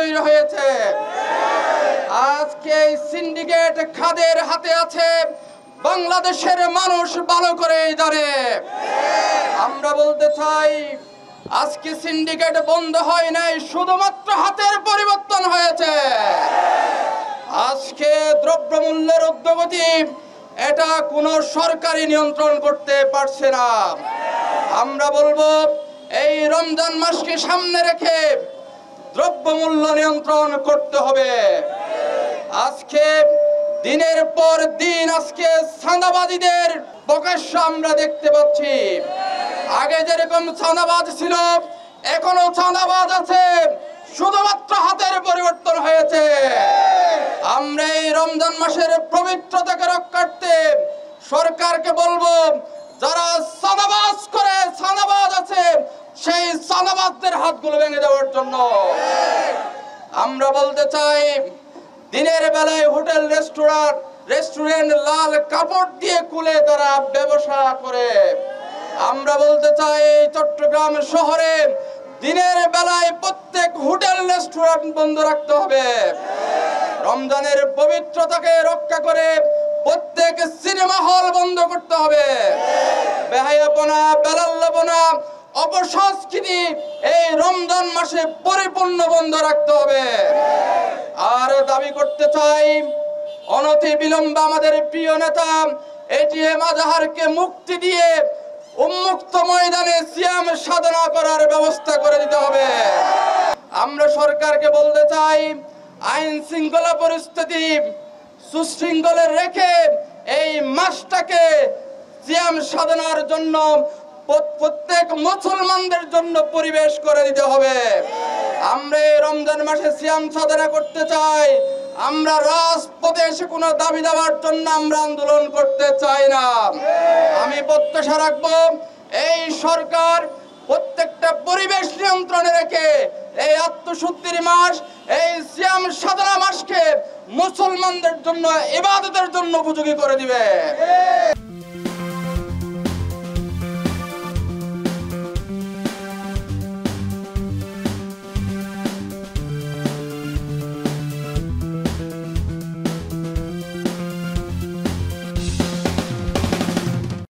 তৈরি হয়েছে। আজকে এই সিন্ডিকেট খাদের হাতে আছে, বাংলাদেশের মানুষ ভালো করেই জানে। আমরা বলতে চাই, আজকে সিন্ডিকেট বন্ধ হয় নাই, শুধুমাত্র হাতের পরিবর্তন হয়েছে। আজকে দ্রব্যমূল্যের ঊর্ধ্বগতি এটা কোনো সরকারি নিয়ন্ত্রণ করতে পারছে না। আমরা বলবো, এই রমজান মাসকে সামনে রেখে দ্রব্যমূল্য নিয়ন্ত্রণ করতে হবে। আজকে দিনের পর দিন আজকে চাঁদাবাদীদের প্রকাশ্য আমরা দেখতে পাচ্ছি। আগে যেরকম চাঁদাবাজ ছিল, এখনো চাঁদাবাজ আছে, শুধুমাত্র হাতের পরিবর্তন হয়েছে। আমরা এই রমজান মাসের পবিত্রতাকে রক্ষার্থে সরকারকে বলবো, যারা চাঁদাবাজ করে চাঁদাবাজ আছে, সেই চাঁদাবাজদের হাতগুলো ভেঙে দেওয়ার জন্য। আমরা বলতে চাই, দিনের বেলায় হোটেল রেস্টুরেন্ট লাল কাপড় দিয়ে খুলে তারা ব্যবসা করে। আমরা বলতে চাই, চট্টগ্রাম শহরে দিনের বেলায় প্রত্যেক হোটেল রেস্টুরেন্ট বন্ধ রাখতে হবে। রমজানের পবিত্রতাকে রক্ষা করে প্রত্যেক সিনেমা হল বন্ধ করতে হবে। বেহায়াপনা, বেলাল্লাপনা, অপসংস্কৃতি এই রমজান মাসে পরিপূর্ণ বন্ধ রাখতে হবে। আর দাবি করতে চাই, অনতি বিলম্বে আমাদের প্রিয় নেতা এটিএম আজহারকে মুক্তি দিয়ে উন্মুক্ত ময়দানে সিয়াম সাধনা করার ব্যবস্থা করে দিতে হবে। আমরা সরকারকে বলতে চাই, আইন শৃঙ্খলা পরিস্থিতি সুশৃঙ্খলে রেখে এই মাসটাকে সিয়াম সাধনার জন্য প্রত্যেক মুসলমানদের জন্য পরিবেশ করে দিতে হবে। আমরা এই রমজান মাসে সিয়াম সাধনা করতে চাই। আমরা রাজপথে এসে কোনো দাবি দেওয়ার জন্য আমরা আন্দোলন করতে চাই না। আমি প্রত্যাশা রাখবো, এই সরকার প্রত্যেকটা পরিবেশ নিয়ন্ত্রণে রেখে এই আত্মশুদ্ধির মাস, এই সিয়াম সাধনা মাসকে মুসলমানদের জন্য, ইবাদতের জন্য উপযোগী করে দিবে।